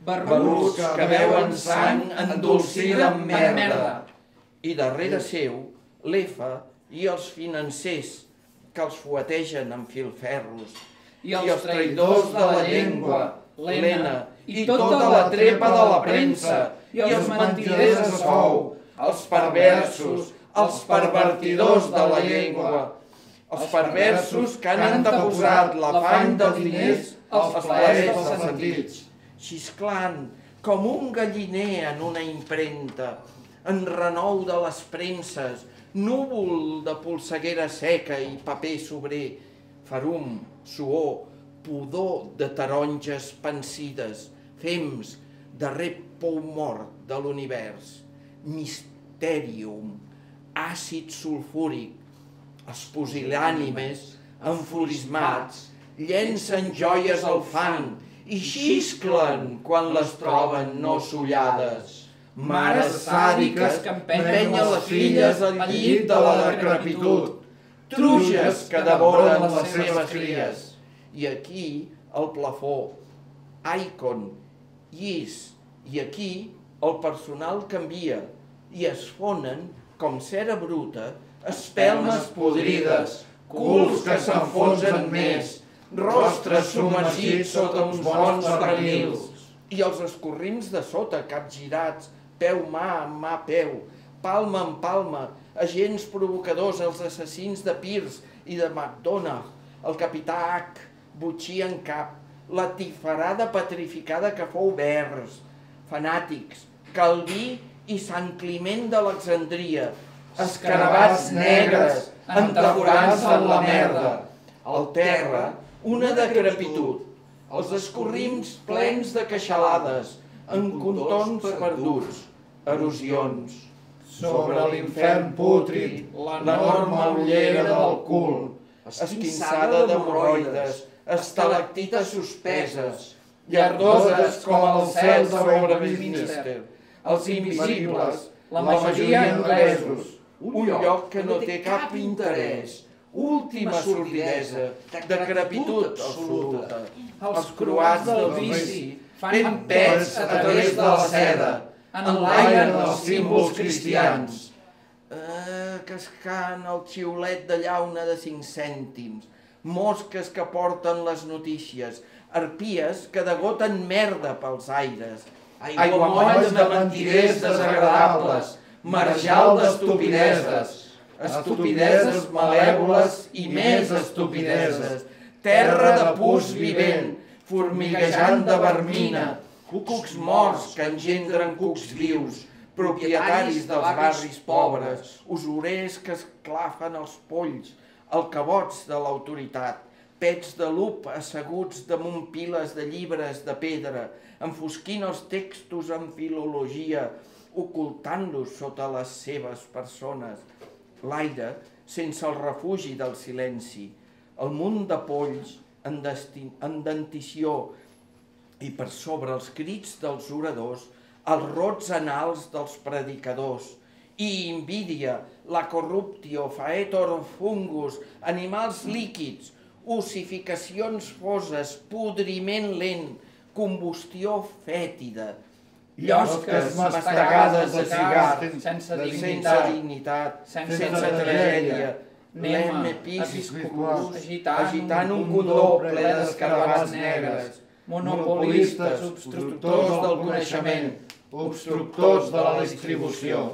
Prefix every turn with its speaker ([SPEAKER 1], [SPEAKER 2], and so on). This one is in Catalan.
[SPEAKER 1] barbuts que beuen sang endolcida amb merda. I darrere seu, l'EFA i els financers que els fuetegen amb filferros, i els traïdors de la llengua, l'ENA, i tota la trepa de la premsa, i els mentiders a sou, els perversos, els pervertidors de la llengua, els perversos que han anteposat l'afany dels diners als plaers dels sentits, xisclant com un galliner en una impremta, en renou de les premses, núvol de polseguera seca i paper sobrer, ferum, suor, pudor de taronges pansides, fems, darrer pou mort de l'univers, misterium, àcid sulfúric, els pusil·lànimes, enfurismats, llencen joies al fang i xisclen quan les troben no sollades. Mares sàdiques que empenyen les filles al llit de la decrepitud, truges que devoren les seves cries. I aquí el plafó, Icon, llis, i aquí el personal canvia i es fonen, com cera bruta, espelmes podrides, culs que s'enfonsen més, rostres submergits sota uns bons pernils, i els escorrins de sota, capgirats, peu mà amb mà peu, palma amb palma, agents provocadors, els assassins de Pierce i de McDonagh, el capità H, botxí en cap, la tifarada petrificada que fou Vers, fanàtics, Calví i Sant Climent d'Alexandria, escarabats negres, entaforats en la merda, al terra una decrepitud, els escorrins plens de queixalades, en contorns perduts, erosions. Sobre l'infern pútrid, l'enorme ullera del cul, esquinçada d'hemorroides, estalactites suspeses, llardoses com el cel sobre Westminster, els invisibles, la majoria anglesos, un lloc que no té cap interès, última sordidesa, decrepitud absoluta, els croats del vici, fent pets a través de la seda, enlairen els símbols cristians. Cascant el xiulet de llauna de 5 cèntims, mosques que porten les notícies, arpies que degoten merda pels aires, aiguamolls de mentiders desagradables, marjal d'estupideses, estupideses malèvoles i més estupideses, terra de pus vivent, formiguejant de vermina, cucs morts que engendren cucs vius, propietaris dels barris pobres, usurers que esclafen els polls, alcabots de l'autoritat, pets de lup asseguts damunt piles de llibres de pedra, enfosquint els textos en filologia, ocultant-los sota les seves persones, l'aire sense el refugi del silenci, el munt de polls en dentició i per sobre els crits dels oradors, els rots anals dels predicadors, i invídia, la corruptio, faetor fungus, animals líquids, ossificacions foses, podriment lent, combustió fètida, llosques mastegades de cigar, sense dignitat, sense tragèdia, lem episcopus, agitant un condó ple d'escarabats negres, monopolistes, obstructors del coneixement, obstructors de la distribució.